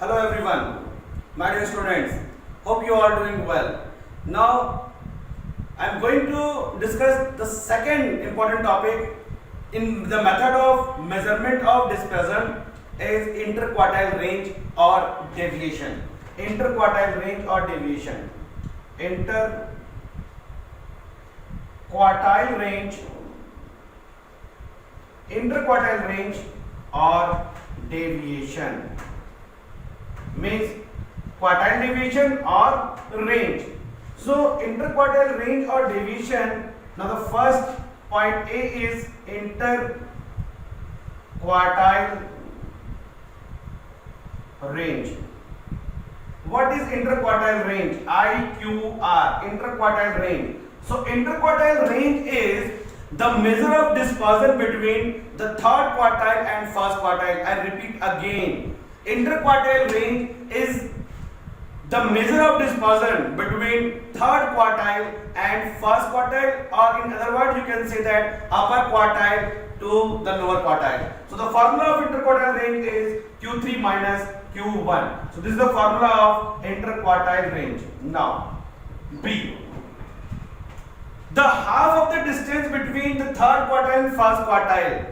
Hello everyone, my dear students. Hope you are doing well. Now I am going to discuss the second important topic in the method of measurement of dispersion is interquartile range or deviation. Interquartile range or deviation. Interquartile range or deviation means quartile deviation or range. So interquartile range or deviation, now the first point A is interquartile range. What is interquartile range? IQR, interquartile range. So interquartile range is the measure of dispersion between the third quartile and first quartile. I repeat again, interquartile range is the measure of dispersion between third quartile and first quartile, or in other words you can say that upper quartile to the lower quartile. So the formula of interquartile range is Q3 minus Q1. So this is the formula of interquartile range. Now B, the half of the distance between the third quartile and first quartile.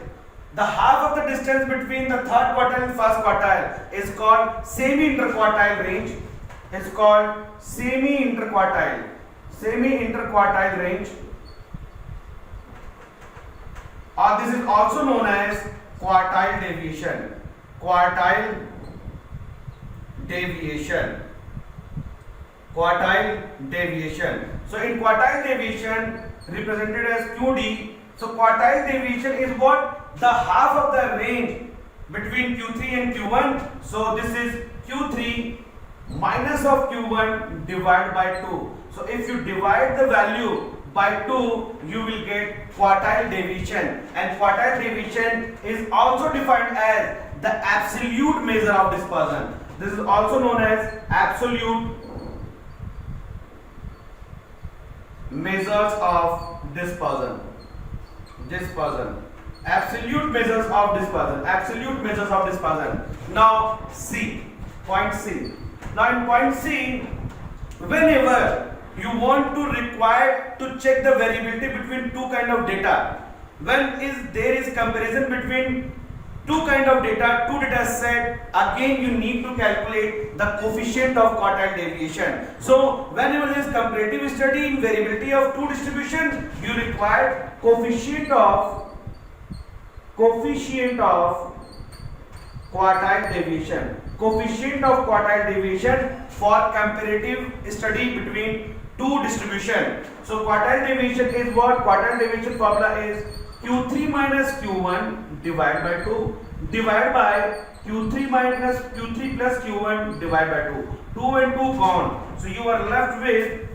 The half of the distance between the third quartile and first quartile is called semi-interquartile range. It's called semi-interquartile range, or this is also known as quartile deviation. Quartile deviation. So in quartile deviation represented as QD. So quartile deviation is what? The half of the range between Q3 and Q1. So this is Q3 minus of Q1 divided by 2. So if you divide the value by 2, you will get quartile deviation, and quartile deviation is also defined as the absolute measure of dispersion. This is also known as absolute measures of dispersion. Absolute measures of dispersion. Now C, point C. Now in point C, whenever you want to require to check the variability between two kind of data, when there is comparison between two kind of data, two data set, again you need to calculate the coefficient of quartile deviation. So whenever there is comparative study in variability of two distribution, you require coefficient of quartile deviation. Coefficient of quartile deviation for comparative study between two distribution. So quartile deviation is what? Quartile deviation formula is Q3 minus Q1 divided by 2 divided by Q3 plus Q1 divided by 2. 2 and 2 gone. So you are left with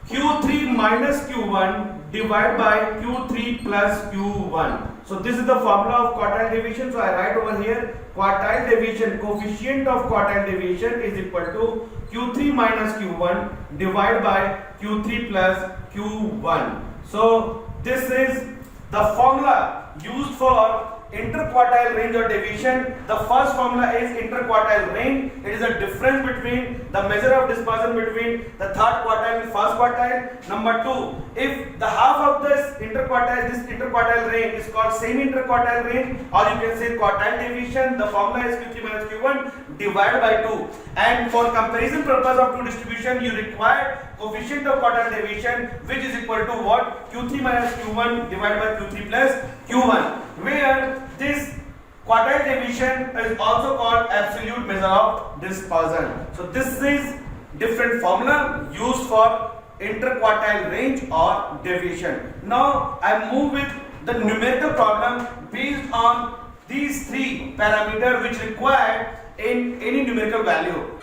Q3 minus Q1 divided by Q3 plus Q1. So this is the formula of quartile deviation. So I write over here quartile deviation, coefficient of quartile deviation is equal to Q3 minus Q1 divided by Q3 plus Q1. So this is the formula used for interquartile range or deviation. The first formula is interquartile range. It is a difference between the measure of dispersion between the third quartile and first quartile. Number 2, if the half of this interquartile range is called semi-interquartile range, or you can say quartile deviation, the formula is Q3 minus Q1 divided by 2. And for comparison purpose of two distribution, you require coefficient of quartile deviation, which is equal to what? Q3 minus Q1 divided by Q3 plus Q1, where this quartile deviation is also called absolute measure of dispersion. So this is different formula used for interquartile range or deviation. Now I move with the numerical problem based on these three parameters which required in any numerical value.